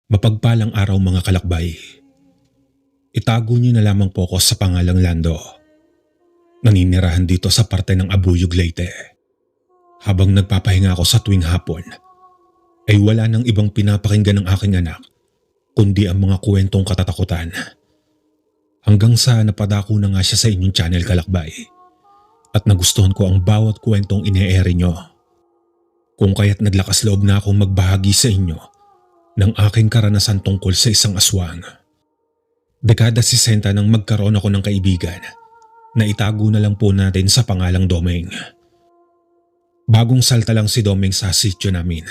Mapagpalang araw mga kalakbay. Itago niyo na lamang po ako sa pangalang Lando. Naninirahan dito sa parte ng Abuyog, Leyte. Habang nagpapahinga ako sa tuwing hapon, ay wala nang ibang pinapakinggan ng aking anak kundi ang mga kwentong katatakutan. Hanggang sa napadako na nga siya sa inyong channel, kalakbay, at nagustuhan ko ang bawat kwentong ine-air nyo. Kung kaya't naglakas loob na akong magbahagi sa inyo ng aking karanasan tungkol sa isang aswang. Dekada 60 nang magkaroon ako ng kaibigan na itago na lang po natin sa pangalang Domeng. Bagong salta lang si Domeng sa sityo namin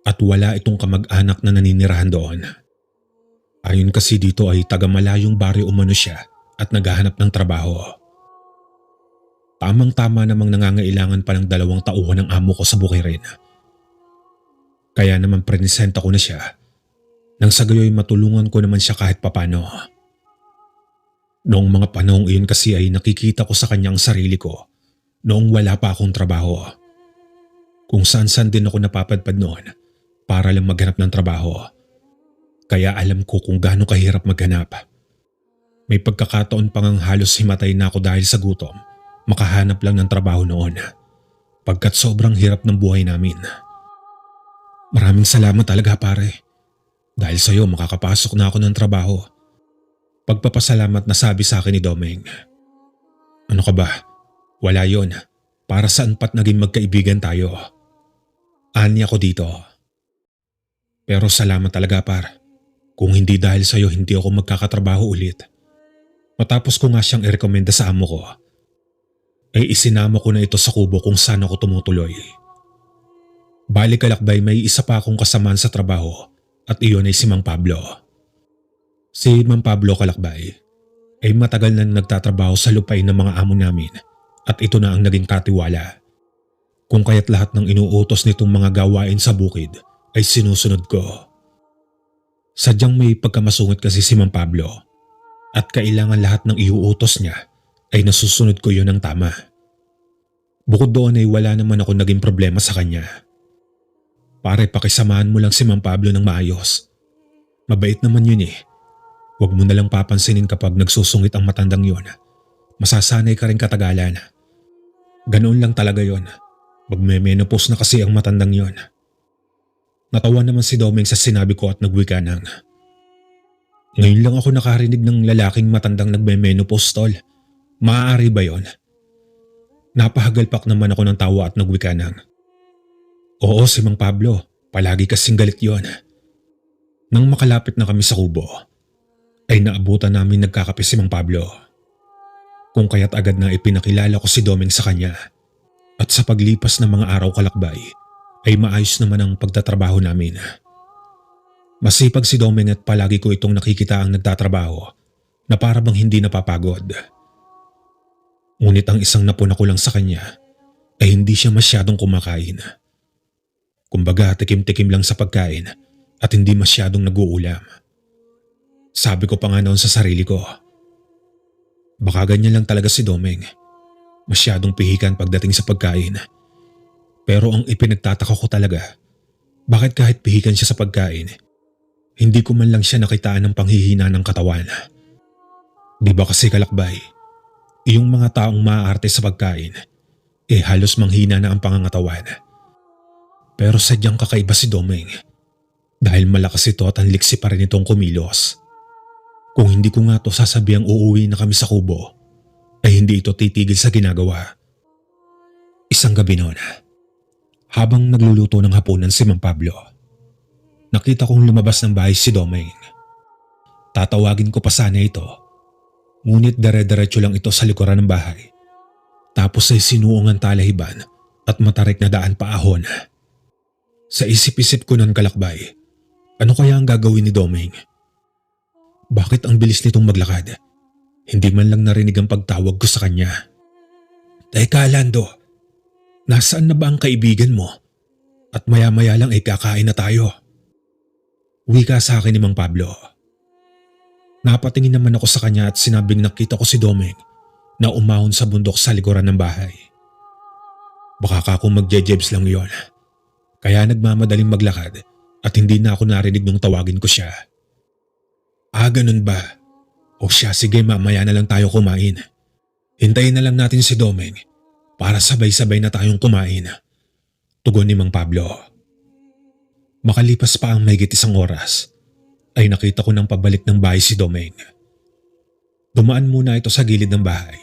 at wala itong kamag-anak na naninirahan doon. Ayon kasi dito ay taga-malayong baryo umano siya at naghahanap ng trabaho. Tamang-tama namang nangangailangan pa ng 2 tauhan ng amo ko sa bukirin. Kaya naman presenta ko na siya nang sa gayoy matulungan ko naman siya kahit papano. Noong mga panahong iyon kasi ay nakikita ko sa kanya ang sarili ko noong wala pa akong trabaho. Kung saan-saan din ako napapadpad noon para lang maghanap ng trabaho. Kaya alam ko kung gaano kahirap maghanap. May pagkakataon pang ang halos himatay na ako dahil sa gutom makahanap lang ng trabaho noon pagkat sobrang hirap ng buhay namin. Maraming salamat talaga, pare. Dahil sa iyo makakapasok na ako ng trabaho. Pagpapasalamat na sabi sa akin ni Domeng. Ano ka ba? Wala yon. Para saan pa't naging magkaibigan tayo? Ani ako dito. Pero salamat talaga, par. Kung hindi dahil sa iyo hindi ako magkakatrabaho ulit. Matapos ko nga siyang irekomenda sa amo ko, ay isinama ko na ito sa kubo kung saan ako tumutuloy. Balik kalakbay, may isa pa akong kasamaan sa trabaho at iyon ay si Mang Pablo. Si Mang Pablo, kalakbay, ay matagal na nagtatrabaho sa lupain ng mga amo namin at ito na ang naging katiwala. Kung kaya't lahat ng inuutos nitong mga gawain sa bukid ay sinusunod ko. Sadyang may pagkamasungit kasi si Mang Pablo at kailangan lahat ng iuutos niya ay nasusunod ko yun ng tama. Bukod doon ay wala naman ako naging problema sa kanya. Pare, pakisamahan mo lang si Mang Pablo ng maayos. Mabait naman yun eh. Huwag mo na lang papansinin kapag nagsusungit ang matandang yun. Masasanay ka rin katagalan. Ganoon lang talaga yun. Magme-menopause na kasi ang matandang yun. Natawa naman si Domeng sa sinabi ko at nagwika ng, ngayon lang ako nakarinig ng lalaking matandang nagme-menopause, tol. Maaari ba yun? Napahagalpak naman ako ng tawa at nagwika ng, oo, si Mang Pablo. Palagi kasing galit yon. Nang makalapit na kami sa kubo, ay naabutan namin nagkakape si Mang Pablo. Kung kaya't agad na ipinakilala ko si Domeng sa kanya. At sa paglipas ng mga araw, kalakbay, ay maayos naman ang pagtatrabaho namin. Masipag si Domeng at palagi ko itong nakikita ang nagtatrabaho na para bang hindi napapagod. Ngunit ang isang napuna ko lang sa kanya ay hindi siya masyadong kumakain. Kumbaga tikim-tikim lang sa pagkain at hindi masyadong nag-uulam. Sabi ko pa nga noon sa sarili ko, baka ganyan lang talaga si Domeng. Masyadong pihikan pagdating sa pagkain. Pero ang ipinagtataka ko talaga, bakit kahit pihikan siya sa pagkain, hindi ko man lang siya nakitaan ng panghihina ng katawan. Di ba kasi, kalakbay, yung mga taong maaarte sa pagkain, halos manghina na ang pangangatawan. Pero sadyang kakaiba si Domeng dahil malakas ito at ang liksi pa rin itong kumilos. Kung hindi ko nga to sasabihang uuwi na kami sa kubo, ay hindi ito titigil sa ginagawa. Isang gabi noon, habang nagluluto ng hapunan si Mang Pablo, nakita kong lumabas ng bahay si Domeng. Tatawagin ko pa sana ito, ngunit dere-derecho lang ito sa likuran ng bahay. Tapos ay sinuong ang talahiban at matarik na daan paahon. Sa isip-isip ko ng kalakbay, ano kaya ang gagawin ni Domeng? Bakit ang bilis nitong maglakad? Hindi man lang narinig ang pagtawag ko sa kanya. Teka, Lando, nasaan na ba ang kaibigan mo? At maya-maya lang ay kakain na tayo. Wika sa akin ni Mang Pablo. Napatingin naman ako sa kanya at sinabing nakita ko si Domeng na umahon sa bundok sa likuran ng bahay. Baka ka kung magje-jebs lang yon. Kaya nagmamadaling maglakad at hindi na ako narinig nung tawagin ko siya. Ah, ganun ba? O siya, sige, mamaya na lang tayo kumain. Hintayin na lang natin si Domeng para sabay-sabay na tayong kumain. Tugon ni Mang Pablo. Makalipas pa ang mahigit 1 oras ay nakita ko nang pabalik ng bahay si Domeng. Dumaan muna ito sa gilid ng bahay.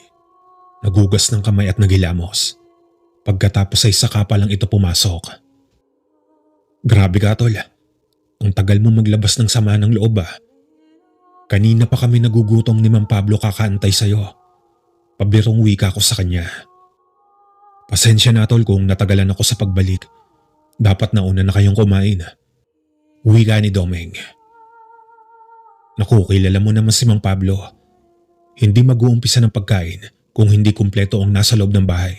Nagugas ng kamay at naghilamos. Pagkatapos ay saka pa lang ito pumasok. Grabe ka, tol. Ang tagal mo maglabas ng sama ng loob ah. Kanina pa kami nagugutom ni Mang Pablo kakaantay sa'yo. Pabirong wika ko sa kanya. Pasensya na, tol, kung natagalan ako sa pagbalik. Dapat nauna na kayong kumain. Wika ni Domeng. Naku, kilala mo naman si Mang Pablo. Hindi mag-uumpisa ng pagkain kung hindi kumpleto ang nasa loob ng bahay.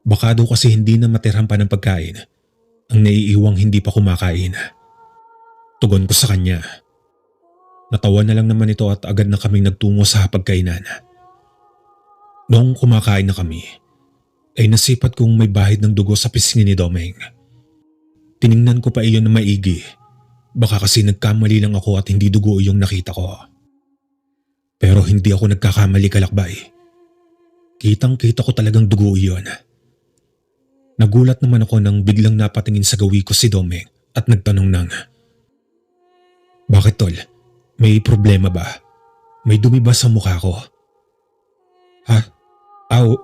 Baka daw kasi hindi na matirhan pa ng pagkain ang naiiwang hindi pa kumakain. Tugon ko sa kanya. Natawa na lang naman ito at agad na kaming nagtungo sa hapagkainan. Noong kumakain na kami, ay nasipat kong may bahid ng dugo sa pisngi ni Domeng. Tiningnan ko pa iyon na maigi. Baka kasi nagkamali lang ako at hindi dugo iyong nakita ko. Pero hindi ako nagkakamali, kalakbay. Kitang-kita ko talagang dugo iyon. Nagulat naman ako nang biglang napatingin sa gawi ko si Domeng at nagtanong ng, "Bakit, tol? May problema ba? May dumi ba sa mukha ko?" "Ha?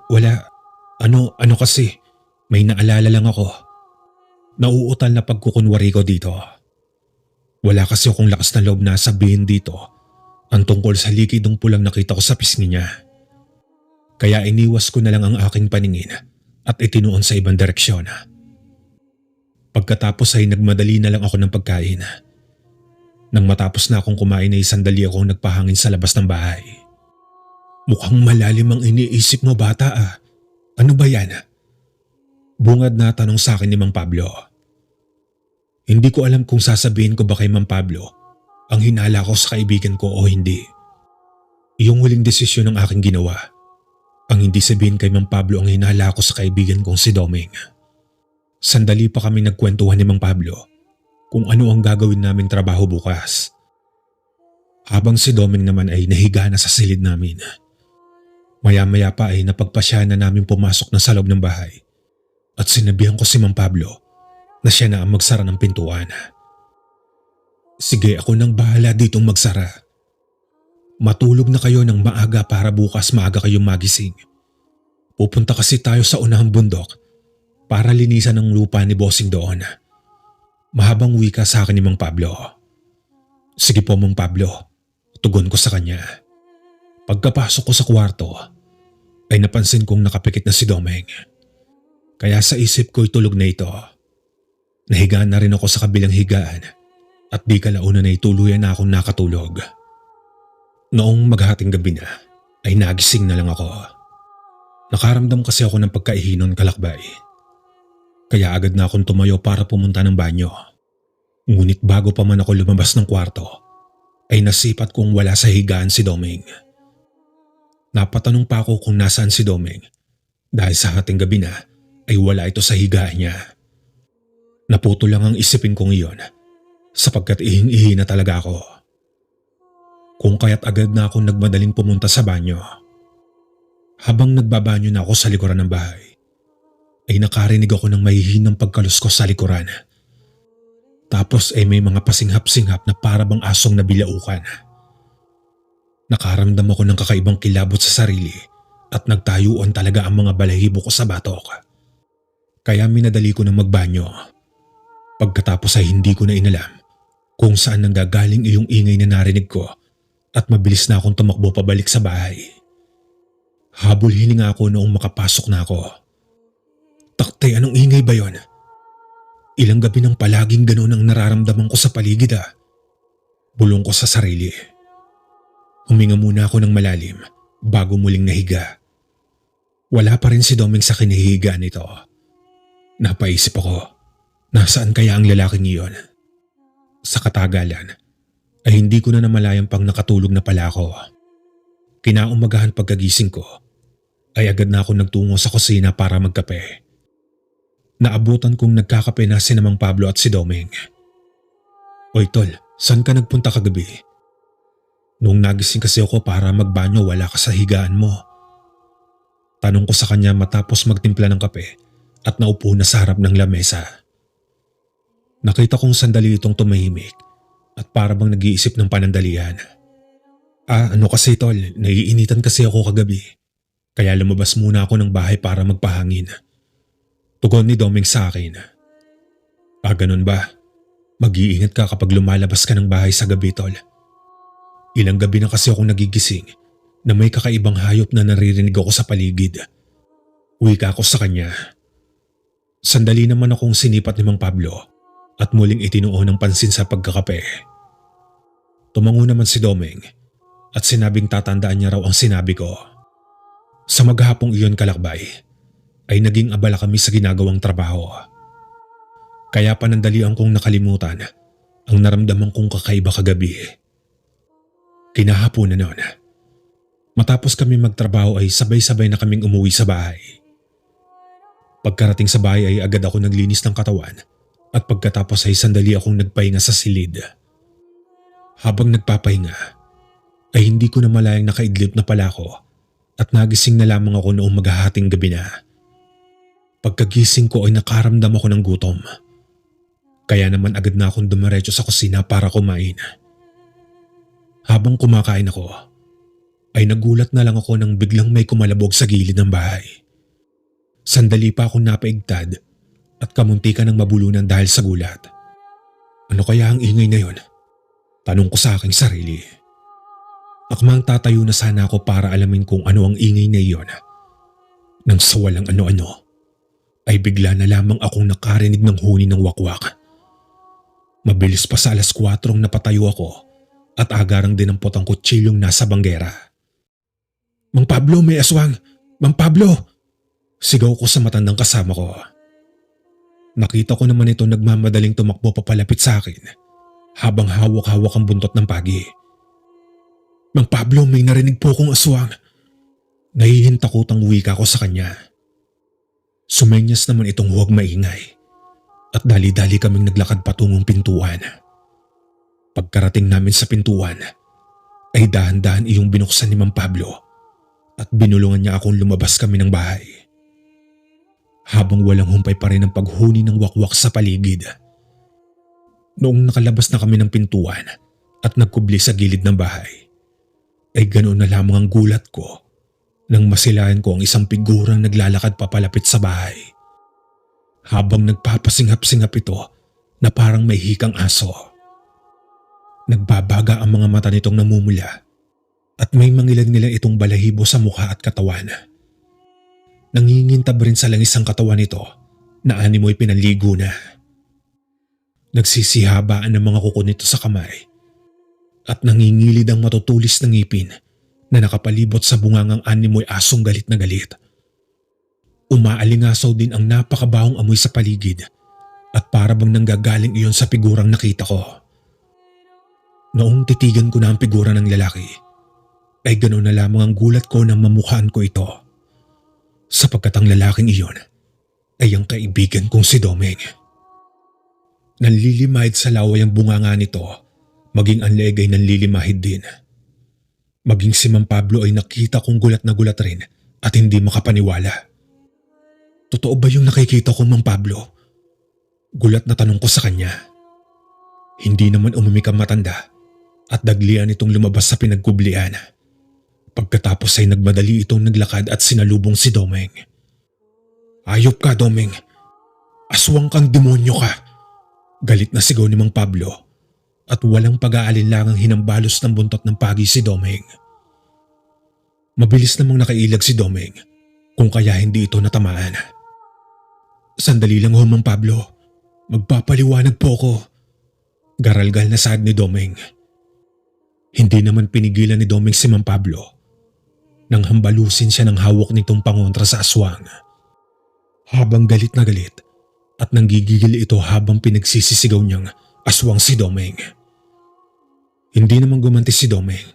Wala. Ano kasi? May naalala lang ako." Nauutal na pagkukunwari ko dito. Wala kasi akong lakas na loob na sabihin dito ang tungkol sa likidong pulang nakita ko sa pisngi niya. Kaya iniwas ko na lang ang aking paningin at itinuon sa ibang direksyon. Pagkatapos ay nagmadali na lang ako ng pagkain. Nang matapos na akong kumain ay sandali akong nagpahangin sa labas ng bahay. "Mukhang malalim ang iniisip mo, bata ah. Ano ba yan?" Bungad na tanong sa akin ni Mang Pablo. Hindi ko alam kung sasabihin ko ba kay Mang Pablo ang hinala ko sa kaibigan ko o hindi. Iyong huling desisyon ang aking ginawa. Ang hindi sabihin kay Mang Pablo ang hinala ko sa kaibigan kong si Domeng. Sandali pa kami nagkwentuhan ni Mang Pablo kung ano ang gagawin naming trabaho bukas. Habang si Domeng naman ay nahiga na sa silid namin. Maya-maya pa ay napagpasya na namin pumasok na sa loob ng bahay at sinabihan ko si Mang Pablo na siya na ang magsara ng pintuan. "Sige, ako nang bahala ditong magsara. Matulog na kayo ng maaga para bukas maaga kayong magising. Pupunta kasi tayo sa unahang bundok para linisan ang lupa ni Bossing doon." Mahabang wika sa akin ni Mang Pablo. "Sige po, Mang Pablo," tugon ko sa kanya. Pagkapasok ko sa kwarto ay napansin kong nakapikit na si Domeng. Kaya sa isip ko'y tulog na ito. Nahigaan na rin ako sa kabilang higaan at di kalaunan ay tuluyan na akong nakatulog. Noong maghahating gabi na ay nagising na lang ako. Nakaramdam kasi ako ng pagkaihinon, kalakbay. Kaya agad na akong tumayo para pumunta ng banyo. Ngunit bago pa man ako lumabas ng kwarto ay nasipat kong wala sa higaan si Domeng. Napatanong pa ako kung nasaan si Domeng dahil sa hating gabi na ay wala ito sa higaan niya. Naputo lang ang isipin kong iyon sapagkat ihing-ihi na talaga ako. Kung kaya't agad na akong nagmadaling pumunta sa banyo. Habang nagbabanyo na ako sa likuran ng bahay, ay nakarinig ako ng mahihinang pagkaluskos sa likuran. Tapos ay may mga pasinghap-singhap na para bang asong nabilaukan. Nakaramdam ako ng kakaibang kilabot sa sarili at nagtayuan talaga ang mga balahibo ko sa batok. Kaya minadali ko ng magbanyo. Pagkatapos ay hindi ko na inalam kung saan nanggagaling iyong ingay na narinig ko at mabilis na akong tumakbo pabalik sa bahay. Habol hininga ako noong makapasok na ako. "Takte, anong ingay ba yon? Ilang gabi nang palaging ganoon ang nararamdaman ko sa paligid ah." Bulong ko sa sarili. Huminga muna ako ng malalim bago muling nahiga. Wala pa rin si Domeng sa kinahihigaan nito. Napaisip ako. Nasaan kaya ang lalaking iyon? Sa katagalan ay hindi ko na namalayang pang nakatulog na pala ako. Kinaumagahan pagkagising ko ay agad na ako nagtungo sa kusina para magkape. Naabutan kong nagkakape na si Mang Pablo at si Domeng. Oy tol, saan ka nagpunta kagabi? Nung nagising kasi ako para magbanyo wala ka sa higaan mo. Tanong ko sa kanya matapos magtimpla ng kape at naupo na sa harap ng lamesa. Nakita kong sandali itong tumahimik at para bang nag-iisip ng panandalian. Ano kasi tol, naiinitan kasi ako kagabi. Kaya lumabas muna ako ng bahay para magpahangin. Tugon ni Doming sa akin. Ganun ba? Mag-iingat ka kapag lumalabas ka ng bahay sa gabi tol. Ilang gabi na kasi akong nagigising na may kakaibang hayop na naririnig ako sa paligid. Wika ako sa kanya. Sandali naman akong sinipat ni Mang Pablo at muling itinuon ng pansin sa pagkakape. Tumango naman si Doming at sinabing tatandaan niya raw ang sinabi ko. Sa maghapong iyon kalakbay ay naging abala kami sa ginagawang trabaho. Kaya panandalian kong nakalimutan ang naramdaman kong kakaiba kagabi. Kinahaponan noon. Matapos kami magtrabaho ay sabay-sabay na kaming umuwi sa bahay. Pagkarating sa bahay ay agad ako naglinis ng katawan at pagkatapos ay sandali akong nagpahinga sa silid. Habang nagpapahinga ay hindi ko na malayang nakaidlip na pala ako at nagising na lamang ako noong maghahating gabi na. Pagkagising ko ay nakaramdam ako ng gutom. Kaya naman agad na akong dumiretso sa kusina para kumain. Habang kumakain ako, ay nagulat na lang ako nang biglang may kumalabog sa gilid ng bahay. Sandali pa akong napaigtad at kamuntikan ng mabulunan dahil sa gulat. Ano kaya ang ingay na yon? Tanong ko sa aking sarili. Akmang tatayo na sana ako para alamin kung ano ang ingay na iyon. Nang sa walang ano-ano, ay bigla na lamang akong nakarinig ng huni ng wakwak. Mabilis pa sa 4:00 napatayo ako at agarang dinampot ang kutsilyong nasa banggera. Mang Pablo, may aswang! Mang Pablo! Sigaw ko sa matandang kasama ko. Nakita ko naman ito nagmamadaling tumakbo papalapit sa akin habang hawak-hawak ang buntot ng pagi. Mang Pablo, may narinig po akong aswang. Nahihintakotang wika ko sa kanya. Sumenyas naman itong huwag maingay at dali-dali kaming naglakad patungong pintuan. Pagkarating namin sa pintuan ay dahan-dahan iyong binuksan ni Mang Pablo at binulungan niya akong lumabas kami ng bahay. Habang walang humpay pa rin ang paghuni ng wakwak sa paligid. Noong nakalabas na kami ng pintuan at nagkubli sa gilid ng bahay, ay ganoon na lamang ang gulat ko nang masilayan ko ang isang figurang naglalakad papalapit sa bahay. Habang nagpapasinghap-singhap ito na parang may hikang aso. Nagbabaga ang mga mata nitong namumula at may mangilan-ngilan itong balahibo sa mukha at katawan. Nangingintab rin sa langis ang katawan nito na animoy pinaligo na. Nagsisihabaan ang mga kuko nito sa kamay at nangingilid ang matutulis na ngipin na nakapalibot sa bungangang animoy asong galit na galit. Umaalingasaw din ang napakabahong amoy sa paligid at para bang nanggagaling iyon sa figurang nakita ko. Noong titigan ko na ang figura ng lalaki, ay ganoon na lamang ang gulat ko nang mamukhaan ko ito. Sapagkat ang lalaking iyon ay ang kaibigan kong si Doming. Nanlilimahid sa laway ang bunganga nito, maging ang leeg ay nanlilimahid din. Maging si Mang Pablo ay nakita kong gulat na gulat rin at hindi makapaniwala. Totoo ba yung nakikita ko, Mang Pablo? Gulat na tanong ko sa kanya. Hindi naman umimik ang matanda at daglian itong lumabas sa pinagkublian. Pagkatapos ay nagmadali itong naglakad at sinalubong si Doming. Ayop ka, Doming. Aswang kang demonyo ka. Galit na sigaw ni Mang Pablo at walang pag-aalinlangang hinambalos ng buntot ng pagi si Doming. Mabilis namang nakailag si Doming kung kaya hindi ito natamaan. Sandali lang ho, Mang Pablo. Magpapaliwanag po ko. Garalgal na saad ni Doming. Hindi naman pinigilan ni Doming si Mang Pablo nang hambalusin siya ng hawak nitong pangontra sa aswang. Habang galit na galit at nanggigigil ito habang pinagsisisigaw niyang aswang si Doming. Hindi naman gumanti si Doming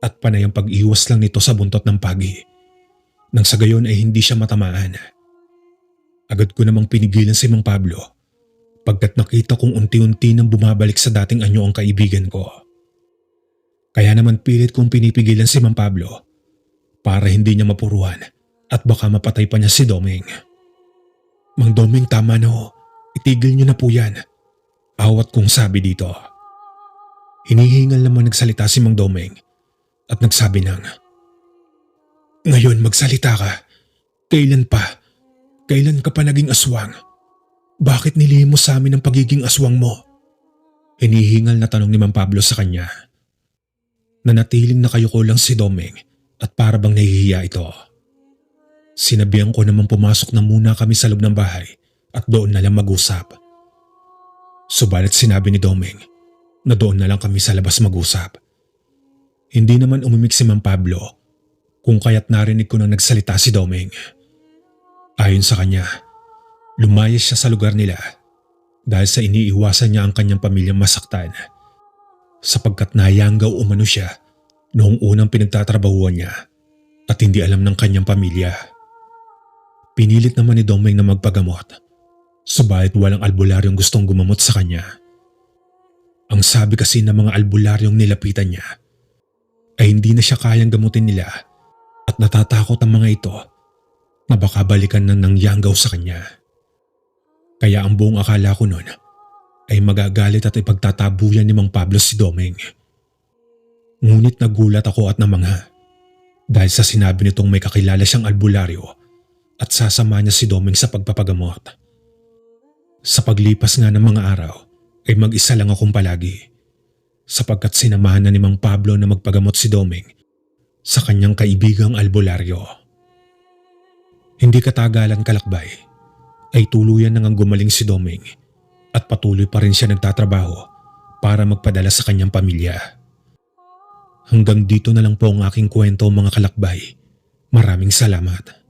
at panay ang pag-iwas lang nito sa buntot ng pagi. Nang sa gayon ay hindi siya matamaan. Agad ko namang pinigilan si Mang Pablo pagkat nakita kong unti-unti nang bumabalik sa dating anyo ang kaibigan ko. Kaya naman pilit kong pinipigilan si Mang Pablo para hindi niya mapuruhan at baka mapatay pa niya si Doming. Mang Doming, tama na ho. Itigil niyo na po yan. Awat kong sabi dito. Hinihingal naman nagsalita si Mang Doming at nagsabi ng, "Ngayon magsalita ka. Kailan pa? Kailan ka pa naging aswang? Bakit nilihim mo sa amin ang pagiging aswang mo?" Hinihingal na tanong ni Mang Pablo sa kanya. Nanatiling nakayuko lang si Doming at para bang nahihiya ito. Sinabihan ko namang pumasok na muna kami sa loob ng bahay at doon na lang mag-usap. Subalit sinabi ni Doming na doon na lang kami sa labas mag-usap. Hindi naman umimik si Mang Pablo kung kaya't narinig ko nang nagsalita si Doming. Ayon sa kanya, lumayas siya sa lugar nila dahil sa iniiwasan niya ang kanyang pamilyang masaktan sapagkat nayanggaw umano siya noong unang pinagtatrabahuan niya at hindi alam ng kanyang pamilya. Pinilit naman ni Doming na magpagamot, subalit walang albularyong gustong gumamot sa kanya. Ang sabi kasi ng mga albularyong nilapitan niya ay hindi na siya kayang gamutin nila at natatakot ang mga ito na baka balikan ng nangyanggaw sa kanya. Kaya ang buong akala ko noon ay magagalit at ipagtatabuyan ni Mang Pablo si Doming. Ngunit nagulat ako at namangha dahil sa sinabi nitong may kakilala siyang albularyo at sasama niya si Doming sa pagpapagamot. Sa paglipas nga ng mga araw ay mag-isa lang akong palagi sapagkat sinamahan na ni Mang Pablo na magpagamot si Doming sa kanyang kaibigang albularyo. Hindi katagalan kalakbay ay tuluyan nang gumaling si Doming at patuloy pa rin siya nagtatrabaho para magpadala sa kanyang pamilya. Hanggang dito na lang po ang aking kwento, mga kalakbay. Maraming salamat.